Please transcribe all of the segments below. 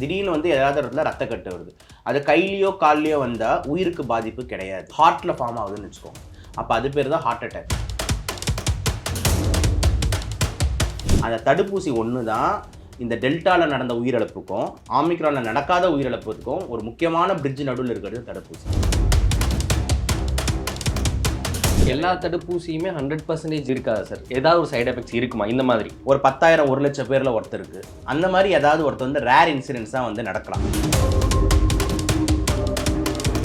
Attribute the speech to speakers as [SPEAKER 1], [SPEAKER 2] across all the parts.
[SPEAKER 1] திடீர்னு வந்து ஏதாவது இடத்துல ரத்த கட்டு வருது. அது கையிலயோ கால்லயோ வந்தால் உயிருக்கு பாதிப்பு கிடையாது. ஹார்ட்டில் ஃபார்ம் ஆகுதுன்னு வச்சுக்கோங்க. அப்போ அது பேர் தான் ஹார்ட் அட்டாக். அந்த தடுப்பூசி ஒன்று தான் இந்த டெல்டாவில் நடந்த உயிரிழப்புக்கும் ஆமிக்ரானில் நடக்காத உயிரிழப்புக்கும் ஒரு முக்கியமான பிரிட்ஜ் நடுவில் இருக்கிறது தடுப்பூசி.
[SPEAKER 2] எல்லா தடுப்பூசியுமே 100% இருக்காது சார். ஏதாவது ஒரு சைடு எஃபெக்ட்ஸ் இருக்குமா இந்த மாதிரி?
[SPEAKER 1] ஒரு 10,000 1 லட்சம் பேரில் ஒருத்தருக்கு அந்த மாதிரி ஏதாவது ஒருத்தர் வந்து ரேர் இன்சிடென்ட்ஸ் தான் வந்து நடக்கலாம்.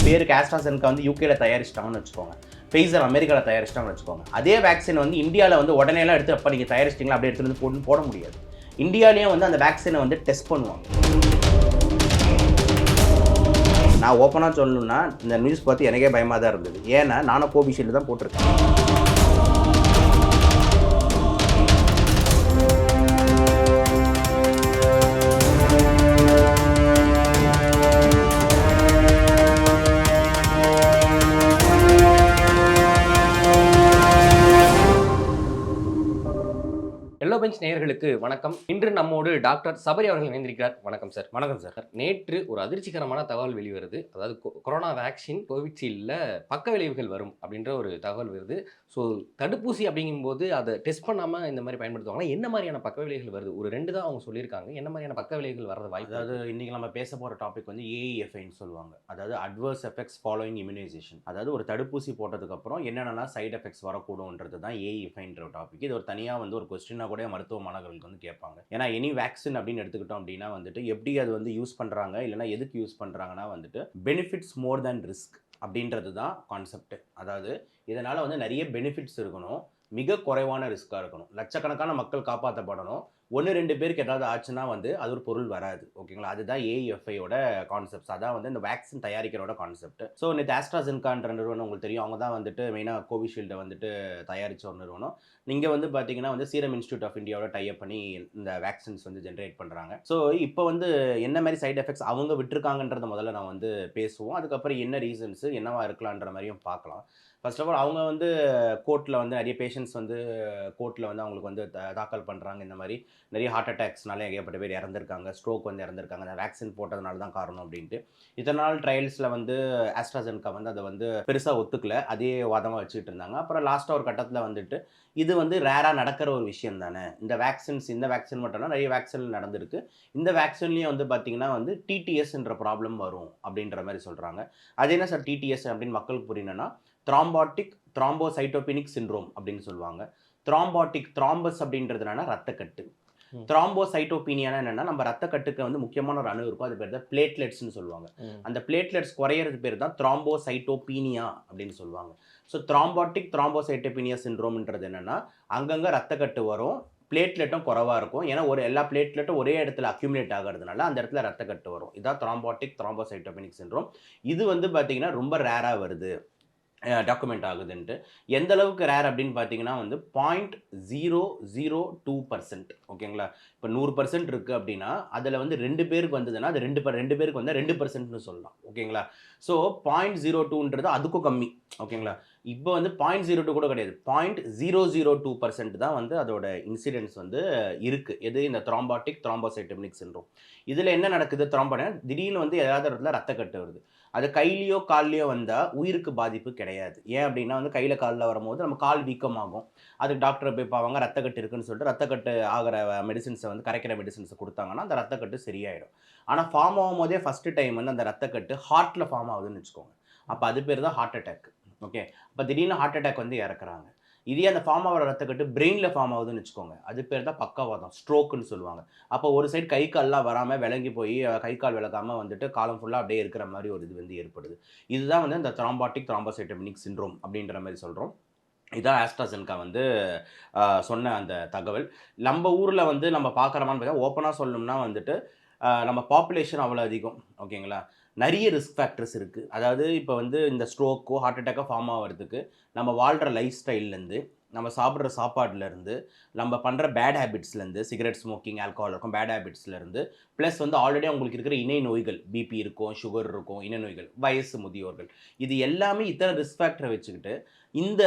[SPEAKER 1] பேருக்கு ஆஸ்ட்ராசெனகா வந்து யூகேல தயாரிச்சிட்டாங்கன்னு வச்சுக்கோங்க, ஃபைசர் அமெரிக்காவில் தயாரிச்சிட்டாங்கன்னு வச்சுக்கோங்க. அதே வேக்சின் வந்து இந்தியாவில் வந்து உடனேலாம் எடுத்து அப்போ நீங்கள் தயாரிச்சிட்டிங்களா அப்படியே எடுத்துகிட்டு வந்து போட முடியாது. இந்தியாவிலேயும் வந்து அந்த வேக்சினை வந்து டெஸ்ட் பண்ணுவாங்க. நான் ஓப்பனாக சொல்லணும்னா இந்த நியூஸ் பார்த்து எனக்கே பயமாக தான் இருந்தது. ஏன்னா நானும் கோவிஷீல்டு தான் போட்டிருக்கேன்.
[SPEAKER 2] எல்லோ பெஞ்ச் நேயர்களுக்கு வணக்கம். இன்று நம்மோடு டாக்டர் சபரி அவர்கள் இணைந்திருக்கிறார். வணக்கம் சார்.
[SPEAKER 1] வணக்கம் சார்.
[SPEAKER 2] நேற்று ஒரு அதிர்ச்சிகரமான தகவல் வெளிவருது. அதாவது கொரோனா வேக்சின் கோவிஷீல்டில் பக்க விளைவுகள் வரும் அப்படின்ற ஒரு தகவல் வருது. ஸோ தடுப்பூசி அப்படிங்கும்போது அதை டெஸ்ட் பண்ணாமல் இந்த மாதிரி பயன்படுத்துவாங்க. என்ன மாதிரியான பக்க விளைவுகள் வருது? ஒரு 2 தான் அவங்க சொல்லியிருக்காங்க. என்ன மாதிரியான பக்க விளைவுகள் வர்றது வாய்ப்பு?
[SPEAKER 1] அதாவது இன்றைக்கி நம்ம பேச போகிற டாபிக் வந்து ஏஇஎஃப்ஐன்னு சொல்லுவாங்க. அதாவது அட்வர்ஸ் எஃபெக்ட்ஸ் ஃபாலோயிங் இம்யூனைசேஷன். அதாவது ஒரு தடுப்பூசி போட்டதுக்கப்புறம் என்னென்னலாம் சைடு எஃபெக்ட்ஸ் வரக்கூடும்ன்றது தான் ஏஇஎஃப்ஐன்ற டாபிக். இது ஒரு தனியாக வந்து ஒரு கொஸ்டினாக கூட மருத்துவ மாணவர்களுக்கு வந்து கேட்பாங்க. ஏன்னா எனி வேக்சின் அப்படின்னு எடுத்துக்கிட்டோம் அப்படின்னா வந்துட்டு எப்படி அது வந்து யூஸ் பண்ணுறாங்க, இல்லைனா எதுக்கு யூஸ் பண்ணுறாங்கன்னா வந்துட்டு பெனிஃபிட்ஸ் மோர் தேன் ரிஸ்க் அப்படின்றது தான் கான்செப்ட். அதாவது இதனால் வந்து நிறைய பெனிஃபிட்ஸ் இருக்கணும், மிக குறைவான ரிஸ்க்காக இருக்கணும், லட்சக்கணக்கான மக்கள் காப்பாற்றப்படணும். 1-2 பேருக்கு ஏதாவது ஆச்சுன்னா வந்து அது ஒரு பொருள் வராது. ஓகேங்களா? அதுதான் ஏஇஎஃப்ஐயோட கான்செப்ட்ஸ். அதான் வந்து இந்த வேக்சின் தயாரிக்கிறோட கான்செப்ட். ஸோ நேற்று ஆஸ்ட்ராசெனகான்ற நிறுவனம் உங்களுக்கு தெரியும். அவங்க தான் வந்துட்டு மெயினாக கோவிஷீல்டை வந்துட்டு தயாரித்த ஒரு நிறுவனம். நீங்கள் வந்து பார்த்தீங்கன்னா வந்து சீரம் இன்ஸ்டியூட் ஆஃப் இந்தியாவோட டைப் பண்ணி இந்த வேக்சின்ஸ் வந்து ஜென்ரேட் பண்ணுறாங்க. ஸோ இப்போ வந்து என்ன மாதிரி சைட் எஃபெக்ட்ஸ் அவங்க விட்டுருக்காங்கன்றத முதல்ல நான் வந்து பேசுவோம். அதுக்கப்புறம் என்ன ரீசன்ஸு என்னவா இருக்கலான்ற மாதிரியும் பார்க்கலாம். ஃபர்ஸ்ட் ஆஃப் ஆல் அவங்க வந்து கோர்ட்டில் வந்து நிறைய பேஷண்ட்ஸ் வந்து கோர்ட்டில் வந்து அவங்களுக்கு வந்து தாக்கல் பண்ணுறாங்க. இந்த மாதிரி நிறைய ஹார்ட் அட்டாக்ஸ்னால ஏகப்பட்ட பேர் இறந்துருக்காங்க, ஸ்ட்ரோக் வந்து இறந்துருக்காங்க, அந்த வேக்சின் போட்டதுனால தான் காரணம் அப்படின்ட்டு. இத்தனை நாள் ட்ரையல்ஸில் வந்து ஆஸ்ட்ராசெனகா வந்து அதை வந்து பெருசாக ஒத்துக்கல, அதே வாதமாக வச்சுக்கிட்டு இருந்தாங்க. அப்புறம் லாஸ்ட்டாக ஒரு கட்டத்தில் வந்துட்டு இது வந்து ரேராக நடக்கிற ஒரு விஷயம் தானே, இந்த வேக்சின் மட்டும்னா நிறைய வேக்சின் நடந்திருக்கு, இந்த வேக்சின்லேயும் வந்து பார்த்திங்கன்னா வந்து டிடிஎஸ்ன்ற ப்ராப்ளம் வரும் அப்படின்ற மாதிரி சொல்கிறாங்க. அது என்ன சார் டிடிஎஸ் அப்படின்னு மக்களுக்கு புரியணும்னா த்ராம்பாட்டிக் த்ராம்போசைட்டோபெனிக் சிண்ட்ரோம் அப்படின்னு சொல்லுவாங்க. த்ராம்பஸ் அப்படின்றதுனால ரத்தக்கட்டு. த்ராம்போசைட்டோபீனியானா என்னன்னா நம்ம ரத்தக்கட்டுக்கு வந்து முக்கியமான ஒரு அணு இருக்கும், அது பேர் தான் பிளேட்லெட்ஸ்னு சொல்லுவாங்க. அந்த பிளேட்லெட்ஸ் குறையிறது பேர் தான் த்ராம்போசைட்டோபீனியா அப்படின்னு சொல்லுவாங்க. ஸோ த்ராம்பாட்டிக் த்ராம்போசைட்டோபீனியா சிண்ட்ரோம்ன்றது என்னன்னா அங்கங்கே ரத்தக்கட்டு வரும், பிளேட்லெட்டும் குறைவாக இருக்கும். ஏன்னா எல்லா பிளேட்லெட்டும் ஒரே இடத்துல அக்யூமுலேட் ஆகிறதுனால அந்த இடத்துல ரத்தக்கட்டு வரும். இதான் த்ராம்பாட்டிக் த்ராம்போசைட்டோபெனிக் சிண்ட்ரோம். இது வந்து பார்த்தீங்கன்னா ரொம்ப ரேராக வருது, டாக்குமெண்ட் ஆகுதுன்ட்டு. எந்த அளவுக்கு ரேர் அப்படின்னு பார்த்தீங்கன்னா வந்து 0.002%. ஓகேங்களா? இப்போ 100% இருக்குது அப்படின்னா அதில் வந்து 2 பேருக்கு வந்ததுன்னா அது 2 பேருக்கு வந்தால் 2%ன்னு சொல்லலாம். ஓகேங்களா? ஸோ 0.02ன்றது அதுக்கும் கம்மி. ஓகேங்களா? இப்போ வந்து 0.02 கூட கிடையாது, 0.002% தான் வந்து அதோட இன்சிடென்ட்ஸ் வந்து இருக்குது. எது இந்த த்ராம்பாட்டிக் த்ராம்போசைட்டோபெனிக் சிண்ட்ரோம். இதில் என்ன நடக்குது? திடீர்னு வந்து ஏதாவது இடத்துல ரத்தக்கட்டு வருது. அது கையிலையோ கால்லையோ வந்தால் உயிருக்கு பாதிப்பு கிடையாது. ஏன் அப்படின்னா வந்து கையில் காலில் வரும்போது நம்ம கால் வீக்கமாகும், அதுக்கு டாக்டரை போய் பார்ப்பாங்க, ரத்தக்கட்டு இருக்குன்னு சொல்லிட்டு ரத்தக்கட்டு ஆகிற மெடிசின்ஸை வந்து கரைக்கிற மெடிசின்ஸை கொடுத்தாங்கன்னா அந்த ரத்தக்கட்டு சரியாயிடும். ஆனால் ஃபார்ம் ஆகும் போதே ஃபஸ்ட்டு டைம் வந்து அந்த ரத்தக்கட்டு ஹார்ட்டில் ஃபார்ம் ஆகுதுன்னு வச்சுக்கோங்க. அப்போ அது பேர் தான் ஹார்ட் அட்டாக். ஓகே, அப்போ திடீர்னு ஹார்ட் அட்டாக் வந்து இறக்குறாங்க. இதே அந்த ஃபார்ம் ஆகிற ரத்தக்கட்டு பிரெயினில் ஃபார்ம் ஆகுதுன்னு வச்சுக்கோங்க, அது பேர் தான் பக்கவாதம், ஸ்ட்ரோக்குன்னு சொல்லுவாங்க. அப்போ ஒரு சைடு கை கால்லாம் வராமல் விளங்கி போய் கை கால் விளக்காமல் வந்துட்டு காலம் ஃபுல்லாக அப்படியே இருக்கிற மாதிரி ஒரு இது வந்து ஏற்படுது. இதுதான் வந்து இந்த த்ராம்பாட்டிக் த்ராம்போசைட்டோபெனிக் சிண்ட்ரோம் அப்படின்ற மாதிரி சொல்கிறோம். இதான் ஆஸ்ட்ராசெனகா வந்து சொன்ன அந்த தகவல். நம்ம ஊரில் வந்து நம்ம பார்க்குறோமான்னு பார்த்தா ஓப்பனாக சொல்லணும்னா வந்துட்டு நம்ம பாப்புலேஷன் அவ்வளோ அதிகம். ஓகேங்களா? நிறைய ரிஸ்க் ஃபேக்டர்ஸ் இருக்குது. அதாவது இப்போ வந்து இந்த ஸ்ட்ரோக்கோ ஹார்ட் அட்டாக்கோ ஃபார்ம் ஆகிறதுக்கு நம்ம வாழ்கிற லைஃப் ஸ்டைல்லேருந்து, நம்ம சாப்பிட்ற சாப்பாடுலேருந்து, நம்ம பண்ணுற பேட் ஹேபிட்ஸ்லேருந்து, சிகரெட் ஸ்மோக்கிங், ஆல்கஹால் இருக்கும், பேட் ஹேபிட்ஸ்லேருந்து, ப்ளஸ் வந்து ஆல்ரெடி அவங்களுக்கு இருக்கிற இணை நோய்கள், பிபி இருக்கும், சுகர் இருக்கும், இணை நோய்கள், வயசு முதியோர்கள், இது எல்லாமே இத்தனை ரிஸ்க் ஃபேக்டரை வச்சுக்கிட்டு இந்த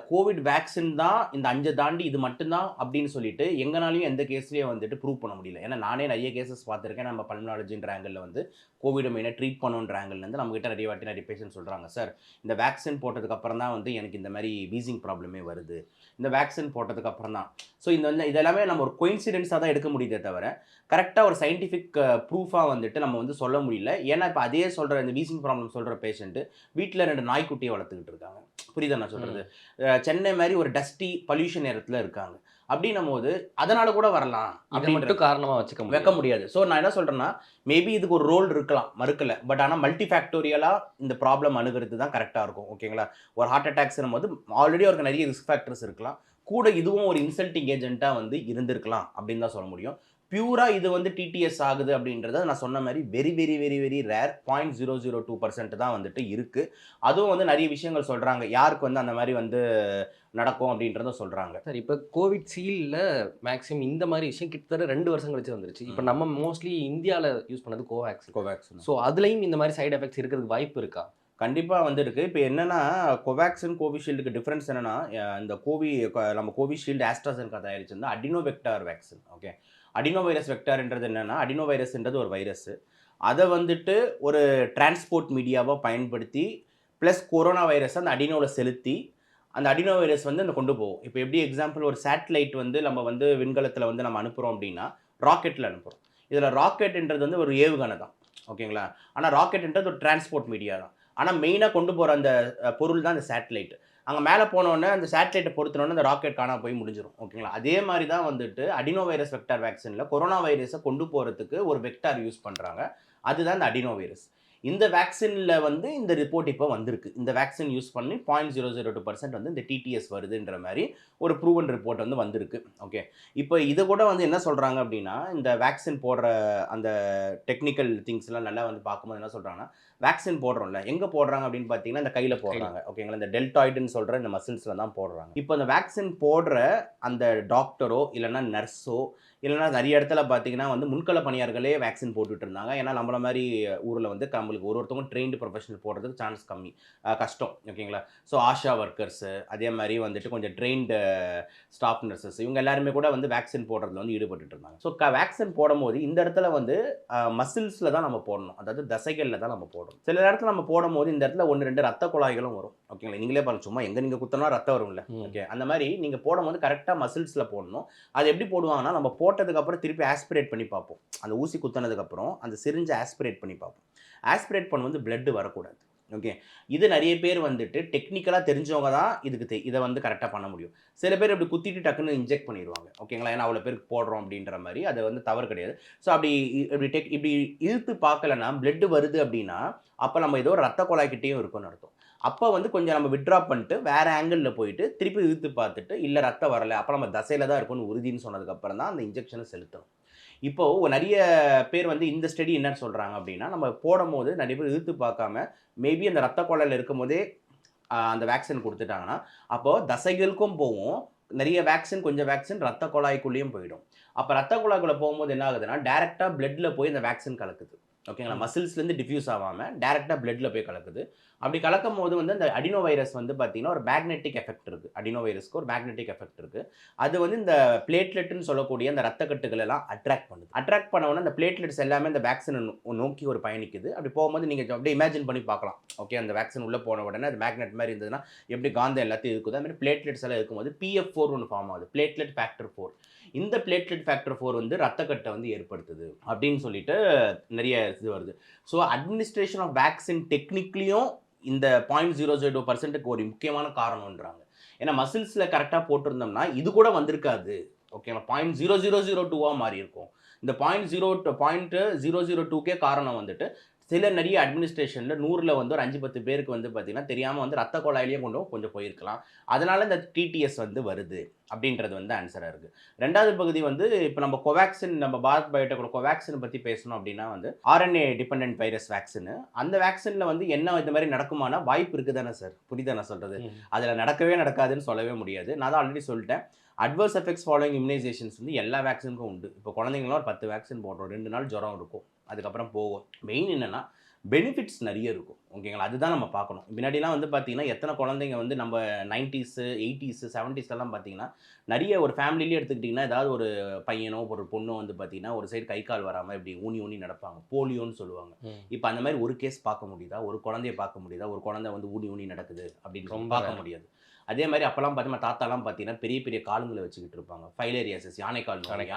[SPEAKER 1] கோவிட் வேக்சின் தான் இந்த 5 தாண்டி இது மட்டும்தான் அப்படின்னு சொல்லிட்டு எங்கனாலையும் எந்த கேஸ்லேயும் வந்துட்டு ப்ரூவ் பண்ண முடியல. ஏன்னா நானே நிறைய கேசஸ் பார்த்துருக்கேன். நம்ம பல்மனாலஜின்ற ஆங்கிளில் வந்து கோவிட் மெயினாக ட்ரீட் பண்ணுன்ற ஆங்கிள்லேருந்து நம்மகிட்ட நிறைய பேஷண்ட் சொல்கிறாங்க, சார் இந்த வேக்சின் போட்டதுக்கப்புறம் தான் வந்து எனக்கு இந்த மாதிரி வீசிங் ப்ராப்ளமே வருது, இந்த வேக்சின் போட்டதுக்கப்புறம் தான். ஸோ இந்த வந்து இதெல்லாமே நம்ம ஒரு கோயின்சிடென்ஸாக தான் எடுக்க முடியுதே தவிர கரெக்டாக ஒரு சயின்டிஃபிக் ப்ரூஃபாக வந்துட்டு நம்ம வந்து சொல்ல முடியல. ஏன்னா இப்போ அதே சொல்கிற இந்த வீசிங் ப்ராப்ளம் சொல்கிற பேஷண்ட்டு வீட்டில் 2 நாய்க்குட்டியை வளர்த்துக்கிட்டு இருக்காங்க. புரியுதா நான் சொல்கிறது? சென்னை மாதிரி ஒரு டஸ்டி பொல்யூஷன் நேரத்தில் இருக்காங்க. அப்படின்னும் போது அதனால கூட வரலாம்
[SPEAKER 2] அதை மட்டும் காரணமாக வைக்க
[SPEAKER 1] முடியாது. ஸோ நான் என்ன சொல்கிறேன்னா, மேபி இதுக்கு ஒரு ரோல் இருக்கலாம், மறுக்கல. பட் ஆனால் மல்டி ஃபேக்டோரியலாக இந்த ப்ராப்ளம் அணுகிறது தான் கரெக்டாக இருக்கும். ஓகேங்களா? ஒரு ஹார்ட் அட்டாக்ஸ்னும் போது ஆல்ரெடி அவருக்கு நிறைய ரிஸ்க் ஃபேக்டர்ஸ் இருக்கலாம், கூட இதுவும் ஒரு இன்சல்ட்டிங் ஏஜென்ட்டாக வந்து இருந்திருக்கலாம் அப்படின்னு தான் சொல்ல முடியும். பியூராக இது வந்து டிடிஎஸ் ஆகுது அப்படின்றத நான் சொன்ன மாதிரி very very very very rare 0.002% தான் வந்துட்டு இருக்குது. அதுவும் வந்து நிறைய விஷயங்கள் சொல்கிறாங்க யாருக்கு வந்து அந்த மாதிரி வந்து நடக்கும் அப்படின்றத சொல்கிறாங்க.
[SPEAKER 2] சார் இப்போ கோவிட் சீலில் மேக்ஸிமம் இந்த மாதிரி விஷயம் கிட்டத்தட்ட 2 வருஷம் கழிச்சு வந்துருச்சு. இப்போ நம்ம மோஸ்ட்லி இந்தியாவில் யூஸ் பண்ணது கோவேக்சின். ஸோ அதுலேயும் இந்த மாதிரி சைடு எஃபெக்ட்ஸ் இருக்கிறதுக்கு வாய்ப்பு இருக்கா?
[SPEAKER 1] கண்டிப்பாக வந்து இருக்குது. இப்போ என்னென்னா கோவேக்சின் கோவிஷீல்டுக்கு டிஃப்ரென்ஸ் என்னென்னா, இந்த நம்ம கோவிஷீல்டு ஆஸ்ட்ராசெனகா தயாரிச்சிருந்தா adeno vector vaccine. Okay, adeno virus வெக்டார்ன்றது என்னென்னா, அடினோ வைரஸ்ன்றது ஒரு வைரஸ். அதை வந்துட்டு ஒரு டிரான்ஸ்போர்ட் மீடியாவாக பயன்படுத்தி ப்ளஸ் கொரோனா வைரஸை அந்த அடினோவில் செலுத்தி அந்த அடினோ வைரஸ் வந்து அந்த கொண்டு போகும். இப்போ எப்படி எக்ஸாம்பிள் ஒரு சேட்டலைட் வந்து நம்ம வந்து விண்கலத்தில் வந்து நம்ம அனுப்புகிறோம் அப்படின்னா ராக்கெட்டில் அனுப்புகிறோம். இதில் ராக்கெட்ன்றது வந்து ஒரு ஏவுகணை தான். ஓகேங்களா? ஆனால் ராக்கெட்ன்றது ஒரு டிரான்ஸ்போர்ட் மீடியா தான். ஆனால் மெயினாக கொண்டு போகிற அந்த பொருள் தான் அந்த சேட்டலைட். அங்கே மேலே போனோடனே அந்த சேட்டலைட்டை பொறுத்தனோடனே அந்த ராக்கெட் காணாம போய் முடிஞ்சிடும். ஓகேங்களா? அதே மாதிரி தான் வந்துட்டு அடினோ வைரஸ் வெக்டார் வேக்சினில் கொரோனா வைரஸை கொண்டு போகிறதுக்கு ஒரு வெக்டார் யூஸ் பண்ணுறாங்க. அதுதான் இந்த அடினோ வைரஸ். இந்த வேக்சினில் வந்து இந்த ரிப்போர்ட் இப்போ வந்திருக்கு. இந்த வேக்சின் யூஸ் பண்ணி 0.002% வந்து இந்த டிடிஎஸ் வருதுன்ற மாதிரி ஒரு ப்ரூவன் ரிப்போர்ட் வந்து வந்திருக்கு. ஓகே, இப்போ இதை கூட வந்து என்ன சொல்கிறாங்க அப்படின்னா, இந்த வேக்சின் போடுற அந்த டெக்னிக்கல் திங்ஸ்லாம் நல்லா வந்து பார்க்கும்போது என்ன சொல்கிறாங்கன்னா, வேக்சின் போடுறோம்ல எங்கே போடுறாங்க அப்படின்னு பார்த்தீங்கன்னா இந்த கையில் போடுறாங்க. ஓகேங்களா? இந்த டெல்டாய்டுன்னு சொல்கிற இந்த மசில்ஸில் தான் போடுறாங்க. இப்போ அந்த வேக்சின் போடுற அந்த டாக்டரோ இல்லைன்னா நர்ஸோ இல்லைனா நிறைய இடத்துல பார்த்தீங்கன்னா வந்து முன்கள பணியாளர்களே வேக்சின் போட்டுட்டு இருந்தாங்க. ஏன்னா நம்மள மாதிரி ஊரில் வந்து நம்மளுக்கு ஒருத்தவங்க ட்ரெயின்டு ப்ரொஃபஷனல் போடுறதுக்கு சான்ஸ் கம்மி, கஷ்டம். ஓகேங்களா? ஸோ ஆஷா ஒர்க்கர்ஸு அதே மாதிரி வந்துட்டு கொஞ்சம் ட்ரெயின்டு ஸ்டாஃப் நர்சஸ் இவங்க எல்லாருமே கூட வந்து வேக்சின் போடுறதுல வந்து ஈடுபட்டு இருந்தாங்க. ஸோ வேக்சின் போடும்போது இந்த இடத்துல வந்து மசில்ஸில் தான் நம்ம போடணும், அதாவது தசைகளில் தான் நம்ம போடணும். சில இடத்துல நம்ம போடும்போது இந்த இடத்துல 1-2 ரத்த குழாய்களும் வரும். ஓகேங்களா? நீங்களே பாருங்க, சும்மா எங்கே நீங்கள் குத்தனா ரத்தம் வரும்ல. ஓகே, அந்த மாதிரி நீங்கள் போடும்போது கரெக்டாக மசில்ஸில் போடணும். அது எப்படி போடுவாங்கன்னா, நம்ம போட்டதுக்கப்புறம் திருப்பி ஆஸ்பிரேட் பண்ணி பார்ப்போம். அந்த ஊசி குத்தினதுக்கப்புறம் அந்த சிரிஞ்சை ஆஸ்பிரேட் பண்ணி பார்ப்போம். ஆஸ்பிரேட் பண்ணும்போது பிளட் வரக்கூடாது. ஓகே, இது நிறைய பேர் வந்துட்டு டெக்னிக்கலாக தெரிஞ்சவங்க தான் இதை வந்து கரெக்டாக பண்ண முடியும். சில பேர் இப்படி குத்திட்டு டக்குன்னு இன்ஜெக்ட் பண்ணிடுவாங்க. ஓகேங்களா? ஏன்னா அவ்வளோ பேருக்கு போடுறோம் அப்படின்ற மாதிரி, அது வந்து தவறு கிடையாது. ஸோ இப்படி இழுத்து பார்க்கலன்னா பிளட் வருது அப்படின்னா அப்போ நம்ம ஏதோ ரத்த குழாய்கிட்டையும் இருக்கும்னு அர்த்தம். அப்போ வந்து கொஞ்சம் நம்ம விட்ரா பண்ணிட்டு வேறு ஆங்கிளில் போயிட்டு திருப்பி இழுத்து பார்த்துட்டு இல்லை ரத்தம் வரலை, அப்போ நம்ம தசையில் தான் இருக்கும்னு உறுதின்னு சொன்னதுக்கப்புறம் தான் அந்த இன்ஜெக்ஷனை செலுத்தணும். இப்போது நிறைய பேர் வந்து இந்த ஸ்டடி என்ன சொல்கிறாங்க அப்படின்னா, நம்ம போடும்போது நிறைய பேர் இழுத்து பார்க்காம மேபி அந்த ரத்த குழாயில் இருக்கும் போதே அந்த வேக்சின் கொடுத்துட்டாங்கன்னா அப்போது தசைகளுக்கும் போகும், நிறைய வேக்சின் கொஞ்சம் வேக்சின் ரத்த குழாய்க்குள்ளேயும் போயிடும். அப்போ ரத்த குழாய்க்குள்ளே போகும்போது என்ன ஆகுதுன்னா டேரெக்டாக பிளட்டில் போய் இந்த வேக்சின் கலக்குது. ஓகேங்களா? மசில்ஸ்லேருந்து டிஃப்யூஸ் ஆகாமல் டேரெக்டாக பிளட்டில் போய் கலக்குது. அப்படி கலக்கும் போது வந்து அந்த அடினோ வைரஸ் வந்து பார்த்தீங்கன்னா ஒரு மேக்னெட்டிக் எஃபெக்ட் இருக்குது. அடினோ வைரஸ்க்கு ஒரு மேக்னெட்டிக் எஃபெக்ட் இருக்குது. அது வந்து இந்த பிளேட்லெட்னு சொல்லக்கூடிய அந்த ரத்தக்கட்டுகள் எல்லாம் அட்ராக்ட் பண்ணுது. அட்ராக்ட் பண்ணவொன்னே அந்த பிளேட்லெட்ஸ் எல்லாமே அந்த வேக்சினை நோக்கி ஒரு பயணிக்குது. அப்படி போகும்போது நீங்கள் அப்படியே இமேஜின் பண்ணி பார்க்கலாம். ஓகே, அந்த வேக்சின் உள்ளே போன உடனே அது மேக்னெட் மாதிரி இருந்ததுன்னா எப்படி காந்தம் எல்லாத்தையும் இருக்குதோ அது மாதிரி பிளேட்லெட்ஸ் எல்லாம் இருக்கும்போது PF4 ஒன்று ஃபார்ம் ஆகுது, பிளேட்லெட் ஃபேக்டர் 4. இந்த பிளேட்லெட் ஃபேக்டர் 4 வந்து ரத்தக்கட்டை வந்து ஏற்படுத்துது அப்படின்னு சொல்லிட்டு நிறைய இது வருது. ஸோ அட்மினிஸ்ட்ரேஷன் ஆஃப் வேக்சின் டெக்னிக்லியும் இந்த 0.002%க்கு ஒரு முக்கியமான காரணம்ன்றாங்க. ஏன்னா மசில்ஸில் கரெக்டாக போட்டிருந்தோம்னா இது கூட வந்திருக்காது. ஓகேங்களா? 0.0002 மாறி இருக்கும். இந்த 0.002க்கே காரணம் வந்துட்டு சில நிறைய அட்மினிஸ்ட்ரேஷனில் 100ல் வந்து ஒரு 5-10 பேருக்கு வந்து பார்த்திங்கன்னா தெரியாமல் வந்து ரத்த குழாயிலையும் கொஞ்சம் போயிருக்கலாம். அதனால் இந்த டிடிஎஸ் வந்து வருது அப்படின்றது வந்து ஆன்சராக இருக்குது. ரெண்டாவது பகுதி வந்து இப்போ நம்ம கோவேக்சின், நம்ம பாரத் பயோடெக்கோட கோவேக்சினை பற்றி பேசணும் அப்படின்னா வந்து RNA டிபெண்டன்ட் வைரஸ் வேக்சினு. அந்த வேக்சினில் வந்து என்ன இந்த மாதிரி நடக்குமானா வாய்ப்பு இருக்குது தானே சார்? புரியுதா நான் சொல்கிறது? அதில் நடக்கவே நடக்காதுன்னு சொல்லவே முடியாது. நான் தான் ஆல்ரெடி சொல்லிட்டேன். அட்வர்ஸ் எஃபெக்ட்ஸ் ஃபாலோயிங் இம்யூனைசேஷன்ஸ் வந்து எல்லா வேக்சினுக்கும் உண்டு. இப்போ குழந்தைங்களாம் ஒரு 10 வேக்சின் போடுறோம், 2 நாள் ஜுரம் இருக்கும், அதுக்கப்புறம் போகும். மெயின் என்னென்னா பெனிஃபிட்ஸ் நிறைய இருக்கும். ஓகேங்களா? அதுதான் நம்ம பார்க்கணும். முன்னாடிலாம் வந்து பார்த்தீங்கன்னா, எத்தனை குழந்தைங்க வந்து நம்ம 90ஸ், 80ஸ், 70ஸ்லலாம் பார்த்தீங்கன்னா, நிறைய ஒரு ஃபேமிலிலேயே எடுத்துக்கிட்டிங்கன்னா, ஏதாவது ஒரு பையனோ, ஒரு பொண்ணோ வந்து பார்த்தீங்கன்னா, ஒரு சைடு கை கால் வராம இப்படி ஊனி ஊனி நடப்பாங்க. போலியோன்னு சொல்லுவாங்க. இப்ப அந்த மாரி ஒரு கேஸ் பார்க்க முடியுதா? ஒரு குழந்தைய பார்க்க முடியுதா? ஒரு குழந்தை வந்து ஊனி ஊனி நடக்குது அப்படின்னு சொல்லி
[SPEAKER 2] ரொம்ப
[SPEAKER 1] பார்க்க முடியாது. அதே மாரி அப்பலாம் பார்த்தீங்கன்னா, தாத்தாலாம் பார்த்தீங்கன்னா, பெரிய பெரிய காலுங்கள வச்சுக்கிட்டு இருப்பாங்க. ஃபைலேரியாசிஸ் யானைக்கால்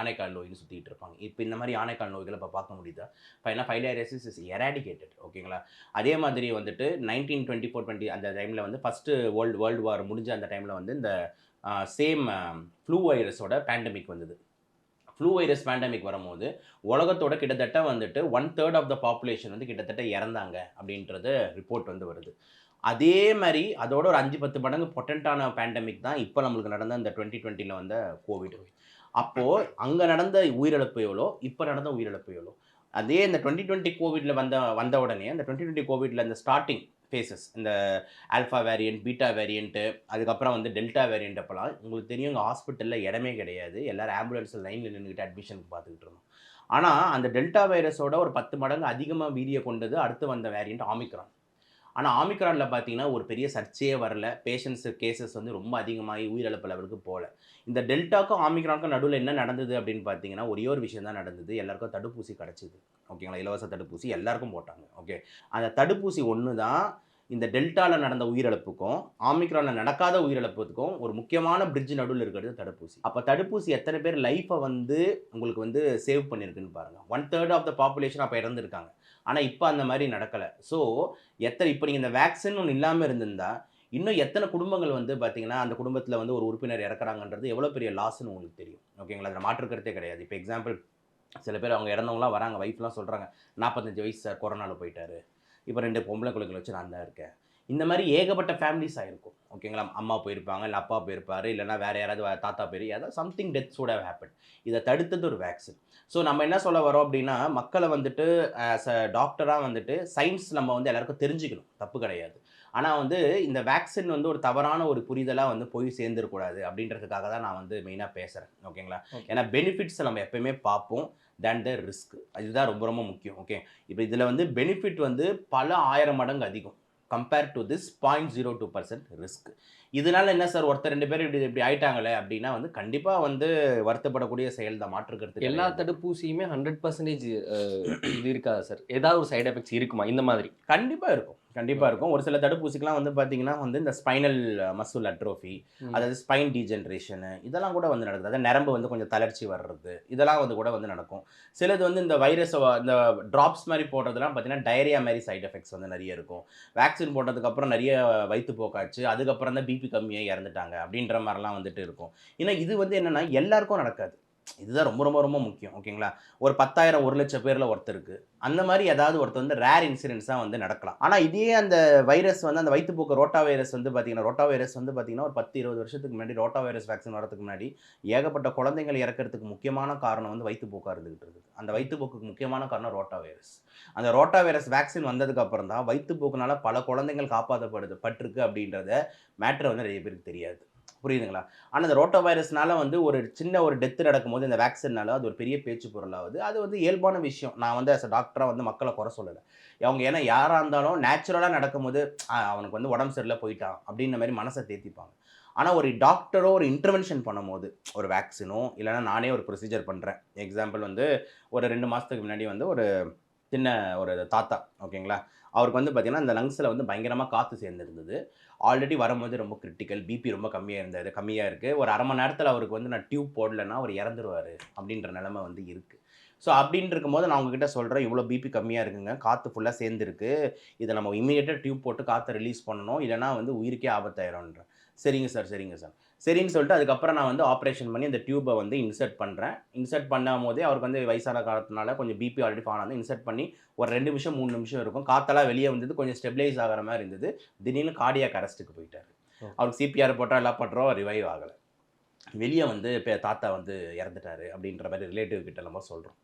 [SPEAKER 1] நோய்ன்னு சுத்திட்டு இருப்பாங்க. இப்ப இந்த மாரி யானைக்கால் நோய்கள இப்ப பார்க்க முடியுதா? ஏன்னா ஃபைலேரியாசிஸ் இஸ் எராடிகேட்டட். ஓகேங்களா? அதே மாதிரி வந்துட்டு 1924, 20 அந்த டைம்ல வந்து ஃபர்ஸ்ட் வேர்ல்டு வார் முடிஞ்ச அந்த டைம்ல வந்து இந்த சேம் ஃப்ளூ வைரஸோட பேண்டமிக் வந்தது. ஃப்ளூ வைரஸ் பேண்டமிக் வரும்போது, உலகத்தோட கிட்டத்தட்ட வந்துட்டு 1/3 ஆஃப் த பாப்புலேஷன் வந்து கிட்டத்தட்ட இறந்தாங்க அப்படின்றது ரிப்போர்ட் வந்து வருது. அதே மாரி அதோட ஒரு 5, 10 மடங்கு பொட்டன்ட்டான பேண்டமிக் தான் இப்ப நம்மளுக்கு நடந்த இந்த 2020ல வந்த கோவிட். அப்போ அங்க நடந்த உயிரிழப்பு எவ்வளோ? இப்ப நடந்த உயிரிழப்பு எவ்வளோ? அதே இந்த 2020 கோவிட்ல வந்த வந்த உடனே அந்த 2020 கோவிட்ல இந்த ஸ்டார்ட்டிங் ஃபேஸஸ் இந்த ஆல்ஃபா வேரியன்ட், பீட்டா வேரியன்ட், அதுக்கப்புறம் வந்து டெல்டா வேரியன்ட் அப்பலாம் உங்களுக்கு தெரியும் இங்க ஹாஸ்பிட்டல்ல இடமே கிடையாது. எல்லாரும் ஆம்புலன்ஸ்ல லைன்ல நின்னுகிட்டு அட்மிஷனுக்கு பார்த்துக்கிட்டு இருந்தோம். ஆனா அந்த டெல்டா வைரஸோட ஒரு 10 மடங்கு அதிகமா வீரியம் கொண்டது அடுத்து வந்த வேரியன்ட் ஆமிக்ரான். ஆனா, ஆமிக்ரான்ல பார்த்தீங்கன்னா, ஒரு பெரிய சர்ச்சையே வரல. கேஸஸ் வந்து ரொம்ப அதிகமாகி உயிரிழப்பு லெவலுக்கு போல. இந்த டெல்டாக்கும், ஆமிக்ரானுக்கும் நடுவுல என்ன நடந்தது அப்படின்னு பார்த்தீங்கன்னா, ஒரே ஒரு விஷயம் தான் நடந்தது. எல்லாருக்கும் தடுப்பூசி கிடைச்சது. ஓகேங்களா? இலவச தடுப்பூசி எல்லாருக்கும் போட்டாங்க. ஓகே. அந்த தடுப்பூசி ஒண்ணு தான் இந்த டெல்டால நடந்த உயிரிழப்புக்கும், ஆமிக்ரான்ல நடக்காத உயிரிழப்புக்கும் ஒரு முக்கியமான பிரிட்ஜ் நடுவுல இருக்கிறது தடுப்பூசி. அப்ப தடுப்பூசி எத்தன பேர் லைஃப்ப வந்து உங்களுக்கு வந்து சேவ் பண்ணியிருக்குன்னு பாருங்க. 1/3 ஆஃப் த பாப்புலேஷன் அப்ப இறந்திருக்காங்க. ஆனா, இப்ப அந்த மாரி நடக்கல. ஸோ, இப்ப நீங்க இந்த வேக்சின் ஒண்ணு இல்லாம இருந்திருந்தா, இன்னும் எத்தன குடும்பங்கள் வந்து பார்த்தீங்கன்னா, அந்த குடும்பத்தில வந்து ஒரு உறுப்பினர் இறக்குறாங்கன்றது எவ்வளோ பெரிய லாஸ்ன்னு உங்களுக்கு தெரியும். ஓகேங்களா? அதில மாற்று கருத்தே கிடையாது. இப்ப எக்ஸாம்பிள் சில பேர் அவங்க இறந்தவங்கலாம் வராங்க. ஒய்ஃப்லாம் சொல்றாங்க, "45 வயசு சார் கொரோனால போயிட்டாரு. இப்ப 2 பொம்பள குழந்தைகள வச்சு நான் தான் இருக்கேன்." இந்த மாரி ஏகப்பட்ட ஃபேமிலிஸ் ஆயிருக்கும். ஓகேங்களா? அம்மா போயிருப்பாங்க, இல்ல அப்பா போயிருப்பாரு, இல்லன்னா வேற யாராவது தாத்தா ஏதாவது something deaths would have happened. இத தடுத்தது ஒரு வேக்சின். ஸோ நம்ம என்ன சொல்ல வரோம் அப்டின்னா, மக்கள வந்துட்டு ஆஸ் அ டாக்டரா வந்துட்டு சயன்ஸ் நம்ம வந்து எல்லாருக்கும் தெரிஞ்சுக்கணும். தப்பு கிடையாது. ஆனா வந்து இந்த வேக்சின் வந்து ஒரு தவறான ஒரு புரிதலா வந்து போய் சேர்ந்துறக்கூடாது அப்டின்றதுக்காக தான் நான் வந்து மெயினா பேசுறேன். ஓகேங்களா?
[SPEAKER 2] ஓகே.
[SPEAKER 1] ஏன்னா பெனிஃபிட்ஸ நம்ம எப்பயுமே பார்ப்போம். தேன் த ரிஸ்க். இதுதான் ரொம்ப ரொம்ப முக்கியம். ஓகே. இப்ப இதுல வந்து பெனிஃபிட் வந்து பல 1000 மடங்கு அதிகம். Compare do this 0.02% risk. இதனால என்ன சார் ஒருத்தர் 2 பேர் இப்படி இப்படி ஆயிட்டாங்களே அப்படின்னா வந்து கண்டிப்பா வந்து வருத்தப்படக்கூடிய செயல் தான். மாற்று கருத்து
[SPEAKER 2] எல்லா
[SPEAKER 1] கிடையாது.
[SPEAKER 2] தடுப்பூசியுமே 100% இது இருக்காதா சார்? ஏதாவது ஒரு சைட் எஃபெக்ட்ஸ் இருக்குமா? இந்த மாதிரி.
[SPEAKER 1] கண்டிப்பா இருக்கும். கண்டிப்பா
[SPEAKER 2] ஓகே.
[SPEAKER 1] இருக்கும். ஒரு சில தடுப்பூசிக்கெல்லாம் வந்து பார்த்தீங்கன்னா வந்து இந்த ஸ்பைனல் மஸ்குல் அட்ரோஃபி,
[SPEAKER 2] ம்.
[SPEAKER 1] அதாவது ஸ்பைன் டீஜெனரேஷன் இதெல்லாம் கூட வந்து நடக்குது. அதாவது நரம்பு வந்து கொஞ்சம் தளர்ச்சி வர்றது, இதெல்லாம் வந்து கூட வந்து நடக்கும். சிலது வந்து இந்த வைரஸ் இந்த டிராப்ஸ் மாரி போடுறதெல்லாம் பார்த்தீங்கன்னா, டயரியா மாரி சைட் எஃபெக்ட்ஸ் வந்து நெறைய இருக்கும். வேக்சின் போட்டதுக்கப்புறம் நெறைய வயித்துப்போக்காச்சு. அதுக்கப்புறம் தான் பிபி கம்மியாகி இறந்துட்டாங்க. அப்படின்ற மாரிலாம் வந்துட்டு இருக்கும். ஏன்னா இது வந்து என்னன்னா எல்லாருக்கும் நடக்காது. இதுதான் ரொம்ப ரொம்ப ரொம்ப முக்கியம். ஓகேங்களா? ஒரு 10,000 1,00,000 பேர்ல ஒருத்தருக்கு. அந்த மாரி ஏதாவது ஒருத்தர் வந்து ரேர் இன்சிடென்ட்ஸா வந்து நடக்கலாம். ஆனா இதே அந்த வைரஸ் வந்து அந்த வயித்துப்போக்கு ரோட்டா வைரஸ் வந்து பார்த்தீங்கன்னா, ஒரு 10, 20 வருஷத்துக்கு முன்னாடி ரோட்டா வைரஸ் வேக்சின் வரதுக்கு முன்னாடி ஏகப்பட்ட குழந்தைகள் இறக்கறதுக்கு முக்கியமான காரணம் வந்து வயித்துப்போக்கா இருந்துகிட்டு இருக்குது. அந்த வயித்துப்போக்குக்கு முக்கியமான காரணம் ரோட்டா வைரஸ். அந்த ரோட்டா வைரஸ் வேக்சின் வந்ததுக்கு அப்புறம் தான் வயித்துப்போக்குனால பல குழந்தைகள் பட்டிருக்கு அப்படின்றத மேட்டர் வந்து நிறைய பேருக்கு தெரியாது. புரியுதுங்களா? ஆனா இந்த ரோட்டா வைரஸ்னால வந்து ஒரு சின்ன ஒரு டெத் நடக்கும்போது இந்த வேக்சின்னால அது ஒரு பெரிய பேச்சு பொருளாவுது. அது வந்து இயல்பான விஷயம். நான் வந்து ஆஸ் அ டாக்டரா வந்து மக்கள குறை சொல்லல. அவங்க ஏன்னா யாரா இருந்தாலும் நேச்சுரலா நடக்கும்போது, அவனுக்கு வந்து உடம்பு சரியில்ல போயிட்டான் அப்படின்ற மாரி மனச தேத்திப்பாங்க. ஆனா ஒரு டாக்டரோ ஒரு இன்டர்வென்ஷன் பண்ணும்போது, ஒரு வேக்சினோ இல்லன்னா நானே ஒரு ப்ரொசீஜர் பண்றேன். எக்ஸாம்பிள் வந்து ஒரு 2 மாசத்துக்கு முன்னாடி வந்து ஒரு சின்ன ஒரு தாத்தா ஓகேங்களா? அவருக்கு வந்து பார்த்தீங்கன்னா, இந்த லங்ஸ்ல வந்து பயங்கரமா காத்து சேர்ந்திருந்தது. ஆல்ரெடி வரும்போது ரொம்ப கிரிட்டிக்கல். பிபி ரொம்ப கம்மியா இருக்கு. ஒரு 1/2 மணி நேரத்தில அவருக்கு வந்து நான் டியூப் போடலன்னா அவர் இறந்துருவாரு. அப்படின்ற நிலைமை வந்து இருக்கு. ஸோ அப்படின்னு இருக்கும்போது நான் உங்ககிட்ட சொல்றேன், இவ்வளோ பிபி கம்மியா இருக்குங்க. காத்து ஃபுல்லா சேர்ந்திருக்கு. இத நம்ம இம்மீடியட்டா டியூப் போட்டு காத்த ரிலீஸ் பண்ணணும். இல்லன்னா வந்து உயிருக்கே ஆபத்தாயிரும்ன்றேன். சரிங்க சார், சரிங்க சார். சரின்னு சொல்லிட்டு அதுக்கப்புறம் நான் வந்து ஆப்பரேஷன் பண்ணி அந்த டியூப வந்து இன்சர்ட் பண்றேன். இன்சர்ட் பண்ணும்போதே அவருக்கு வந்து வயசான காலத்தினால கொஞ்சம் பிபி ஆல்ரெடி ஃபால் ஆனது. இன்சர்ட் பண்ணி ஒரு 2 நிமிஷம், 3 நிமிஷம் இருக்கும். காத்தெல்லாம் வெளிய வந்தது. கொஞ்சம் ஸ்டெபிலைஸ் ஆகுற மாரி இருந்தது. திடீர்னு கார்டியாக் அரெஸ்ட்க்கு போயிட்டாரு.
[SPEAKER 2] ஓ.
[SPEAKER 1] அவருக்கு சிபிஆர் போட்டோம், எல்லாம் பண்றோம். ரிவைவ் ஆகல. வெளிய வந்து தாத்தா வந்து இறந்துட்டாரு அப்படின்ற மாரி ரிலேட்டிவ் கிட்ட நம்ம சொல்றோம்.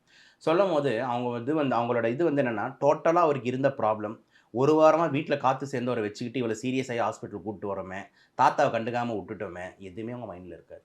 [SPEAKER 1] சொல்லும்போது அவங்க அவங்களோட இது வந்து என்னன்னா, டோட்டலா அவருக்கு இருந்த ப்ராப்ளம். 1 வாரமா வீட்ல காத்து சேர்ந்தவர வச்சுக்கிட்டு இவ்வளோ சீரியஸ் ஆயி ஹாஸ்பிட்டல் கூட்டிட்டு வரோமே, தாத்தாவ கண்டுக்காம விட்டுட்டோமே, எதுவுமே அவங்க மைண்ட்ல இருக்காது.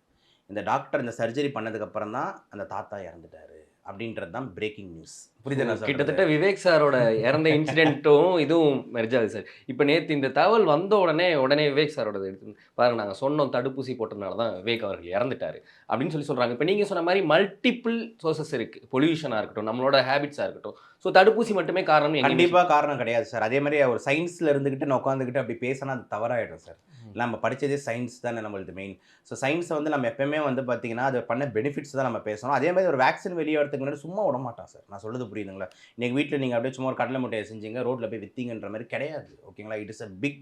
[SPEAKER 1] இந்த டாக்டர் இந்த சர்ஜரி பண்ணதுக்கு அப்புறம் தான் அந்த தாத்தா இறந்துட்டாரு அப்படின்றது தான் பிரேக்கிங் நியூஸ். புரியுது நான் சொல்றது?
[SPEAKER 2] கிட்டத்தட்ட விவேக் சாரோட இறந்த இன்சிடென்ட்டும் இதுவும் மெர்ஜ் ஆகுது சார். இப்போ நேத்து இந்த தகவல் வந்த உடனே விவேக் சாரோடது எடுத்து பாருங்க, நாங்க சொன்னோம் தடுப்பூசி போட்டதுனால தான் விவேக் அவர்கள் இறந்துட்டாரு அப்படின்னு சொல்றாங்க. இப்போ நீங்க சொன்ன மாதிரி மல்டிபிள் சோர்சஸ் இருக்கு. பொல்யூஷனா இருக்கட்டும், நம்மளோட ஹேபிட்ஸா இருக்கட்டும். ஸோ தடுப்பூசி மட்டுமே காரணம்
[SPEAKER 1] கண்டிப்பா காரணம் கிடையாது சார். அதே மாதிரி ஒரு சயின்ஸ்ல இருந்துகிட்டு நான் உட்காந்துக்கிட்டு அப்படி பேசினா அது தவறாயிடும் சார். நம்ம படிச்சதே சயின்ஸ் தானே நம்மளுக்கு மெயின். ஸோ சயின்ஸை வந்து நம்ம எப்பவுமே வந்து பார்த்தீங்கன்னா அது பண்ண பெனிஃபிட்ஸ் தான் நம்ம பேசணும். அதே மாதிரி ஒரு வேக்சின் வெளியே வரதுக்கு முன்னாடி சும்மா விட மாட்டான் சார். நான் சொல்றது புரியுதுங்களா? இன்னைக்கு வீட்டில் நீங்கள் அப்படியே சும்மா ஒரு கடலை முட்டையை செஞ்சீங்க, ரோட்டில் போய் வித்தீங்கன்ற மாதிரி கிடையாது. ஓகேங்களா? It is a big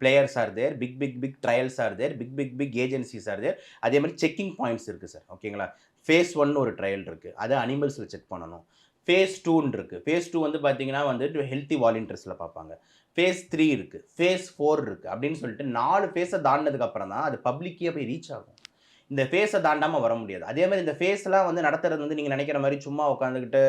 [SPEAKER 1] players are there, big trials are there, big agencies are there. அதே மாதிரி செக்கிங் பாயிண்ட்ஸ் இருக்குது சார். ஓகேங்களா? ஃபேஸ் 1 ஒரு ட்ரையல் இருக்குது, அது அனிமல்ஸில் செக் பண்ணணும். ஃபேஸ் 2 இருக்குது. ஃபேஸ் 2 வந்து பார்த்தீங்கன்னா வந்துட்டு ஹெல்த்தி வாலண்டியர்ஸில் பார்ப்பாங்க. ஃபேஸ் 3 இருக்குது, ஃபேஸ் 4 இருக்குது அப்படின்னு சொல்லிட்டு 4 ஃபேஸை தாண்டினதுக்கு அப்புறம் தான் அது பப்ளிக்கே போய் ரீச் ஆகும். இந்த ஃபேஸை தாண்டாமல் வர முடியாது. அதே மாதிரி இந்த ஃபேஸ்லாம் வந்து நடத்துறது வந்து நீங்கள் நினைக்கிற மாதிரி சும்மா உட்காந்துக்கிட்டு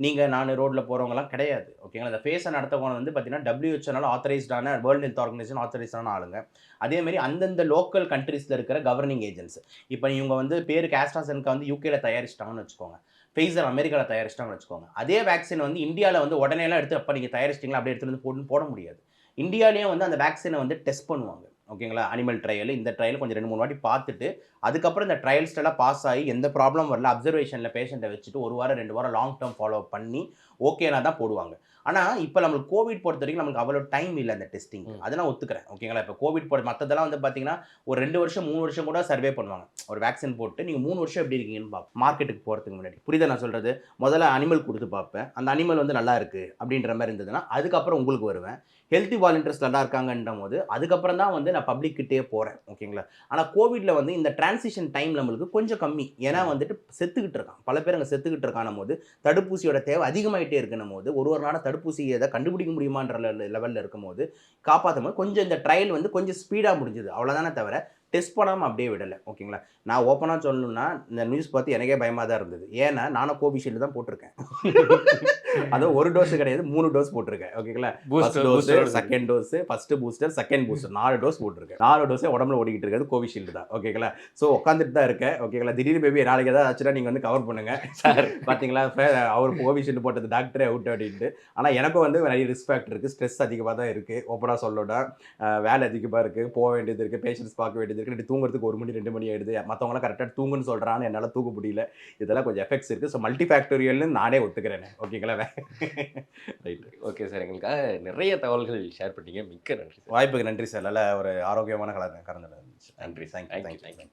[SPEAKER 1] நீங்கள் நான் ரோட்டில் போகிறவங்கலாம் கிடையாது. ஓகேங்களா? இந்த ஃபேஸை நடத்தவங்க வந்து பார்த்தீங்கன்னா WHO ஆத்தரைஸ்டான, வேர்ல்டு ஹெல்த் ஆர்கனைசேஷன் ஆத்தரைஸ்டான ஆளுங்க. அதே மாதிரி அந்தந்த லோக்கல் கண்ட்ரீஸில் இருக்கிற கவர்னிங் ஏஜென்ட்ஸ். இப்போ இவங்க வந்து பேருக்கு ஆஸ்ட்ராசெனகா வந்து யூகேல தயாரிச்சிட்டாங்கன்னு வச்சுக்கோங்க, ஃபைசர் அமெரிக்காவில் தயாரிச்சிட்டாங்கன்னு வச்சுக்கோங்க. அதே வேக்சின் வந்து இந்தியாவில் வந்து உடனேலாம் எடுத்து அப்போ நீங்கள் தயாரிச்சிட்டிங்களா அப்படியே எடுத்துகிட்டு வந்து போட முடியாது. இந்தியாவிலேயும் வந்து அந்த வேக்சினை வந்து டெஸ்ட் பண்ணுவாங்க. ஓகேங்களா? அனிமல் ட்ரையல், இந்த ட்ரையல் கொஞ்சம் 2-3 வாட்டி பார்த்துட்டு அதுக்கப்புறம் இந்த ட்ரையல்ஸ்லாம் பாஸ் ஆகி எந்த ப்ராப்ளம் வரல, அப்சர்வேஷனில் பேஷண்ட்டை வச்சுட்டு 1 வாரம் 2 வாரம் லாங் டேர்ம் ஃபாலோ பண்ணி ஓகேனா தான் போடுவாங்க. ஆனால் இப்போ நம்மளுக்கு கோவிட் பொறுத்த வரைக்கும் நம்மளுக்கு அவ்வளோ டைம் இல்லை அந்த டெஸ்டிங். அதை நான் ஒத்துக்கிறேன். ஓகேங்களா? இப்போ கோவிட் மற்றதெல்லாம் வந்து பார்த்தீங்கன்னா ஒரு 2 வருஷம் 3 வருஷம் கூட சர்வே பண்ணுவாங்க. ஒரு வேக்சின் போட்டு நீங்கள் 3 வருஷம் எப்படி இருக்கீங்கன்னு பார்ப்போம் மார்க்கெட்டுக்கு போகிறதுக்கு முன்னாடி. புரியுதா நான் சொல்கிறது? முதல்ல அனிமல் கொடுத்து பார்ப்பேன். அந்த அனிமல் வந்து நல்லா இருக்குது அப்படின்ற மாதிரி இருந்ததுன்னா அதுக்கப்புறம் உங்களுக்கு வருவேன். ஹெல்த்தி வாலண்டியர்ஸ் நல்லா இருக்காங்கன்ற போது அதுக்கப்புறம் தான் வந்து நான் பப்ளிக் கிட்டே போகிறேன். ஓகேங்களா? ஆனால் கோவிட்ல வந்து இந்த டிரான்சிஷன் டைம் நம்மளுக்கு கொஞ்சம் கம்மி. ஏன்னா வந்துட்டு செத்துக்கிட்டு இருக்கான், பல பேர் அங்கே செத்துக்கிட்டு இருக்கான போது தடுப்பூசியோட தேவை அதிகமாகிட்டே இருக்கணும் போது ஒரு நாள் தடுப்பூசி எதை கண்டுபிடிக்க முடியுமான்ற லெவலில் இருக்கும் போது காப்பாற்றும் போது கொஞ்சம் இந்த ட்ரையல் வந்து கொஞ்சம் ஸ்பீடாக முடிஞ்சுது. அவ்வளோதானே தவிர டெஸ்ட் பண்ணாமல் அப்படியே விடலை. ஓகேங்களா? நான் ஓப்பனாக சொல்லணும்னா இந்த நியூஸ் பார்த்து எனக்கே பயமாக தான் இருந்தது. ஏன்னா நானும் கோவிஷீல்டு தான் போட்டிருக்கேன். அதுவும் 1 டோஸ் கிடையாது, 3 டோஸ் போட்டிருக்கேன். ஓகேங்களா? First dose, second dose, first booster, second booster, 4 dose போட்டிருக்கேன். 4 டோஸே உடம்புல ஓடிக்கிட்டு இருக்காது கோவிஷீல்டு தான். ஓகேங்களா? ஸோ உட்காந்துட்டு தான் இருக்கேன். ஓகேங்களா? திடீர்னு பேபி நாளைக்கு ஏதாவது ஆச்சுன்னா நீங்கள் வந்து கவர் பண்ணுங்க சார். பார்த்தீங்களா அவர் கோவிஷீல்டு போட்டது டாக்டரே அவுட் அப்படின்ட்டு. ஆனால் எனக்கும் வந்து நிறைய ரிஸ்க் ஃபேக்டர் இருக்குது, ஸ்ட்ரெஸ் அதிகமாக தான் இருக்குது. ஓப்பனாக சொல்லணும்னா வேலை அதிகமாக இருக்குது, போக வேண்டியது இருக்குது, பேஷண்ட்ஸ் பார்க்க வேண்டியது இருக்குது, தூங்குறதுக்கு 1 மணி 2 மணி ஆயிடுது. மற்றவங்களாம் கரெக்டாக தூங்குன்னு சொல்கிறான்னு என்னால் தூங்க முடியல. இதெல்லாம் கொஞ்சம் எஃபெக்ட்ஸ் இருக்குது. ஸோ மல்டி ஃபேக்டோரியல்னு நானே ஒத்துக்கிறேன். ஓகேங்களா? ரைட்.
[SPEAKER 2] ஓகே சார், எங்களுக்காக நிறைய தகவல்கள் ஷேர் பண்ணீங்க. மிக்க நன்றி.
[SPEAKER 1] வாய்ப்புக்கு நன்றி சார். நல்ல ஒரு ஆரோக்கியமான கலந்து இருந்துச்சு. நன்றி. தேங்க்யூ.